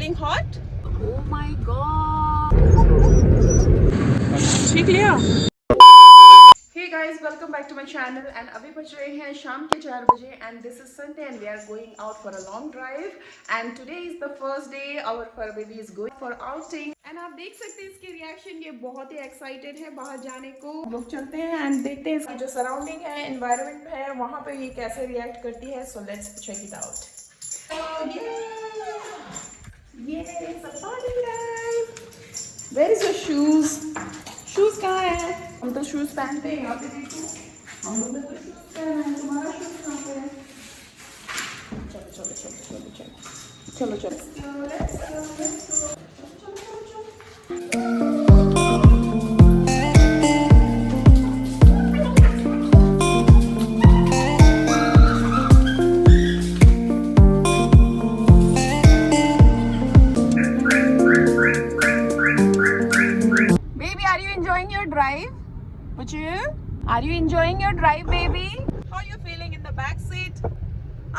feeling hot? Oh my god. सीख लिया। Hey guys, welcome back to my channel and अभी बज रहे हैं शाम के 4 बजे and this is Sunday and we are going out for a long drive and today is the first day our fur baby is going for outing and आप देख सकते हैं इसके रिएक्शन, ये बहुत ही एक्साइटेड है बाहर जाने को। लोग चलते हैं एंड देखते हैं इसकी जो सराउंडिंग है, एनवायरनमेंट है, वहाँ पे ये कैसे रिएक्ट करती है। So let's check it out. Where is your shoes? Shoes कहाँ है? हम तो शूज पहनते हैं। यहाँ पे देखो, हम लोग ने तो शूज पहना है, तुम्हारा शूज कहाँ पे है? चलो चलो चलो चलो चलो चलो चलो let's go। Drive? Would you? Are you enjoying your drive, baby? How are you feeling in the back seat?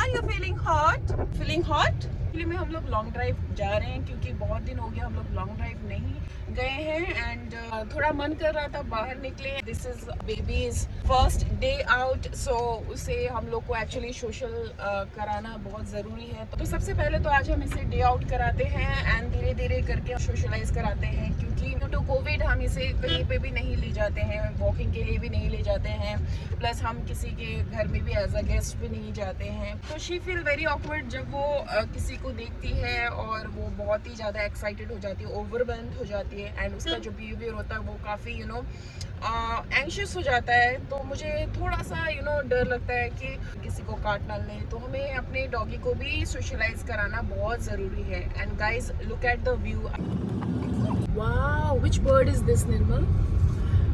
Are you feeling hot? Feeling hot? Actually में हम लोग लॉन्ग ड्राइव जा रहे हैं क्योंकि बहुत दिन हो गया हम लोग लॉन्ग ड्राइव नहीं गए हैं एंड थोड़ा मन कर रहा था बाहर निकले। This is baby's first day out, so उसे हम लोग को एक्चुअली सोशल कराना बहुत ज़रूरी है। तो सबसे पहले तो आज हम इसे डे आउट कराते हैं एंड धीरे धीरे करके सोशलाइज कराते हैं क्योंकि ड्यू टू कोविड हम इसे कहीं पे भी नहीं ले जाते हैं, वॉकिंग के लिए भी नहीं ले जाते हैं, प्लस हम किसी के घर में भी एज अ गेस्ट भी नहीं जाते हैं। तो शी फील वेरी ऑकवर्ड जब वो किसी को देखती है और वो बहुत ही ज़्यादा एक्साइटेड हो जाती है, ओवरवेल्म्ड हो जाती है एंड उसका जो बिहेवियर होता है वो काफ़ी एंशियस हो जाता है। तो मुझे थोड़ा सा डर लगता है कि किसी को काट ना ले, तो हमें अपने डॉगी को भी सोशलाइज कराना बहुत ज़रूरी है। And guys look at the view. Wow, which bird is this Nirmal?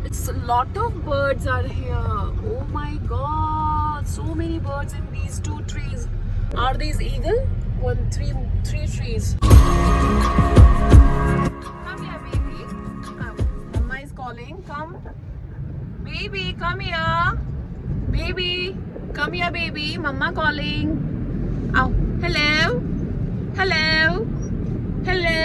It's a lot of birds are here. Oh my god, so many birds in these two trees. Are these eagle? Three trees. Come here, baby. Come. Mama is calling. Come. Baby, come here. Baby, come here, baby. Mama calling. Oh, hello. Hello. Hello.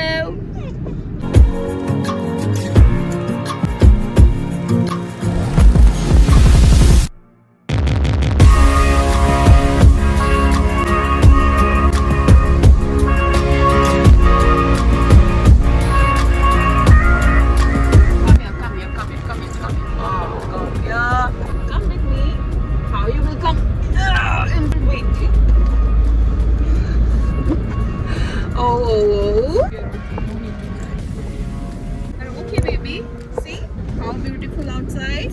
Beautiful outside.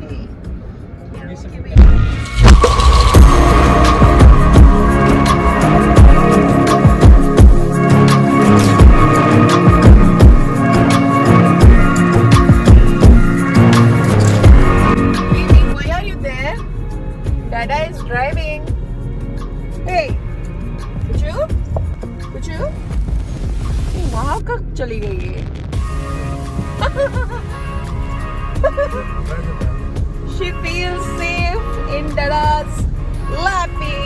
Hey. Yeah, okay, baby. Baby, why are you there? Dada is driving. Hey, Puchu? वहाँ कब चली गई है? She feels safe in Dada's lappy.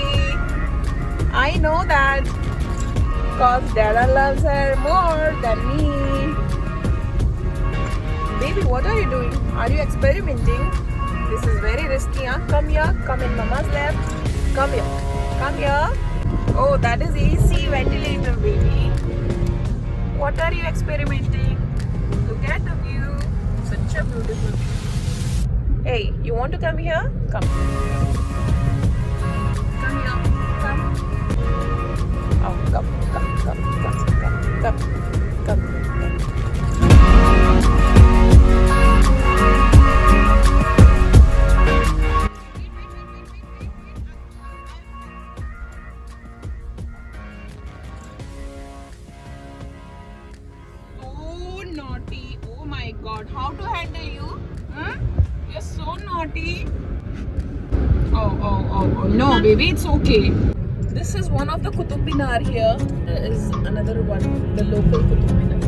I know that because Dada loves her more than me. Baby, what are you doing? Are you experimenting? This is very risky, huh? Come here, come in Mama's lap. Come here. Oh, that is AC ventilator, baby. What are you experimenting? Look at the view. Such a beautiful view. Hey, you want to come here? Come. Come here. Come. Oh, come. Naughty. Oh my god, how to handle you? You're so naughty. Oh, no baby, it's okay. This is one of the Qutub Minar here. There is another one, the local Qutub Minar.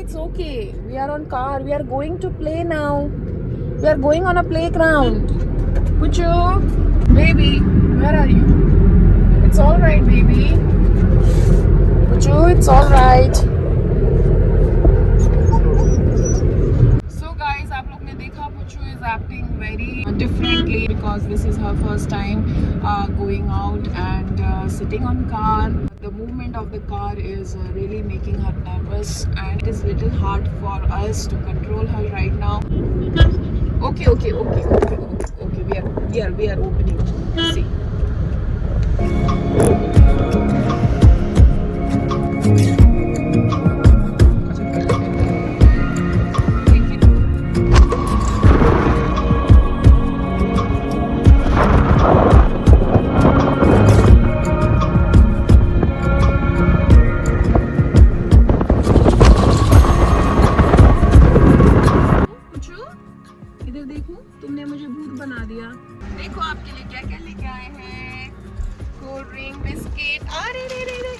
it's okay. We are on car. We are going to play now. We are going on a playground. Puchu, baby, where are you? It's all right, baby. Puchu, it's all right. So guys, आप लोग ने देखा Puchu is acting very differently because this is her first time going out and sitting on car. The movement of the car is really making her nervous and it is little hard for us to control her right now. Okay. We are opening. See. इधर देखो, तुमने मुझे भूत बना दिया। देखो आपके लिए क्या क्या लेके आए हैं, कोल्ड ड्रिंक, बिस्किट। अरे रे रे रे।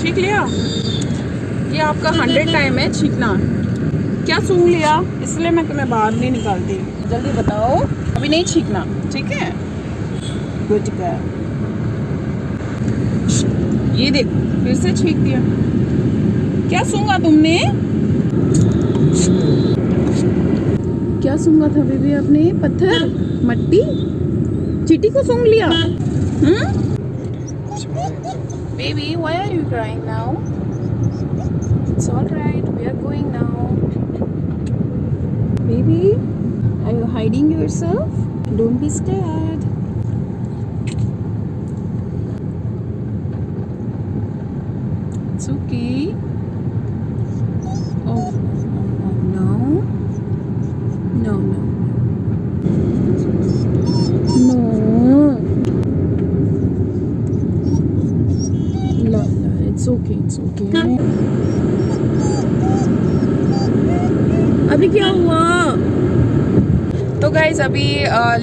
छींक लिया? ये आपका 100 टाइम है छींकना। क्या सूंघ लिया? इसलिए मैं तुम्हें बाहर नहीं निकालती। जल्दी बताओ, अभी नहीं छींकना, ठीक है? Good girl. ये देखो, फिर से छींक दिया। क्या सूंघा तुमने? क्या सूंघा था बेबी आपने? पत्थर, मट्टी, चींटी को सूंघ लिया? Baby, why are you crying now? It's all right. We are going now. Baby, are you hiding yourself? Don't be scared. It's okay. Oh no. No. It's okay. अभी क्या हुआ? तो गाइज अभी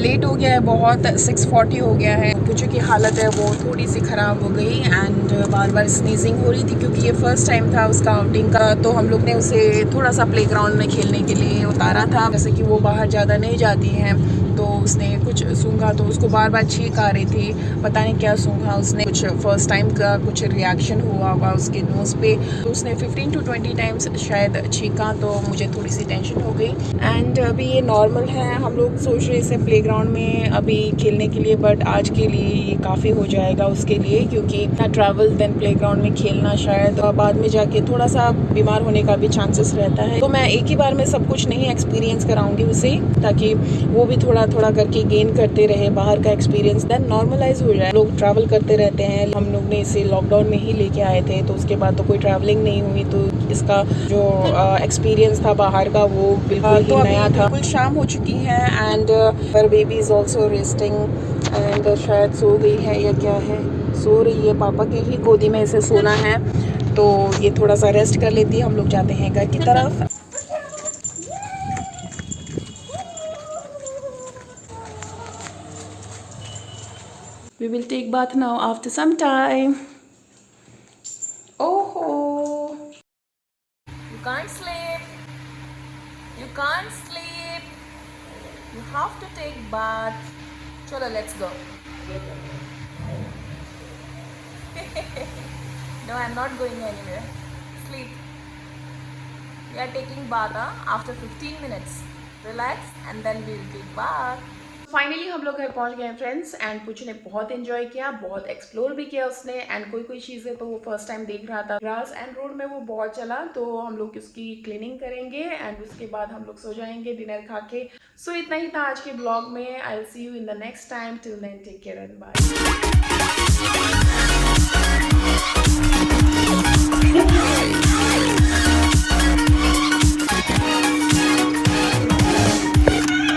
लेट हो गया है बहुत, 6:40 हो गया है। पुचू की हालत है वो थोड़ी सी ख़राब हो गई एंड बार बार स्नीजिंग हो रही थी क्योंकि ये फर्स्ट टाइम था उसका आउटिंग का। तो हम लोग ने उसे थोड़ा सा प्लेग्राउंड में खेलने के लिए उतारा था, जैसे कि वो बाहर ज़्यादा नहीं जाती हैं। तो उसने कुछ सूंघा तो उसको बार बार छींक आ रही थी, पता नहीं क्या सूंघा उसने। कुछ फर्स्ट टाइम का कुछ रिएक्शन हुआ होगा उसके नोज़ पे, तो उसने 15 to 20 टाइम्स शायद छींका। तो मुझे थोड़ी सी टेंशन हो गई एंड अभी ये नॉर्मल है। हम लोग सोच रहे इसे प्लेग्राउंड में अभी खेलने के लिए, बट आज के लिए ये काफ़ी हो जाएगा उसके लिए क्योंकि इतना ट्रैवल देन प्लेग्राउंड में खेलना, शायद बाद में जाके थोड़ा सा बीमार होने का भी चांसेस रहता है। तो मैं एक ही बार में सब कुछ नहीं एक्सपीरियंस कराऊंगी उसे, ताकि वो भी थोड़ा थोड़ा करके गेन करते रहे बाहर का एक्सपीरियंस, देन नॉर्मलाइज हो जाए। लोग ट्रैवल करते रहते हैं, हम लोग ने इसे लॉकडाउन में ही लेके आए थे, तो उसके बाद तो कोई ट्रैवलिंग नहीं हुई, तो इसका जो एक्सपीरियंस था बाहर का वो बिल्कुल ही नया था। बिल्कुल शाम हो चुकी है एंड पर baby is also resting and शायद सो गई है या क्या है, सो रही है। पापा की ही गोदी में इसे सोना है, तो ये थोड़ा सा रेस्ट कर लेती है। हम लोग जाते हैं घर की तरफ। We will take bath now after some time. Oh, you can't sleep. You can't sleep. You have to take bath. Cholo, let's go. No, I'm not going anywhere. Sleep. We are taking bath after 15 minutes. Relax and then we'll take bath. Finally हम लोग घर पहुंच गए हैं friends and पूछू ने बहुत enjoy किया, बहुत एक्सप्लोर भी किया उसने एंड कोई चीज़ें तो वो फर्स्ट टाइम देख रहा था। ग्रास एंड रोड में वो बहुत चला, तो हम लोग उसकी क्लीनिंग करेंगे एंड उसके बाद हम लोग सो जाएंगे डिनर खा के। सो इतना ही था आज के ब्लॉग में। I will see you in the next time. Till then take care and bye.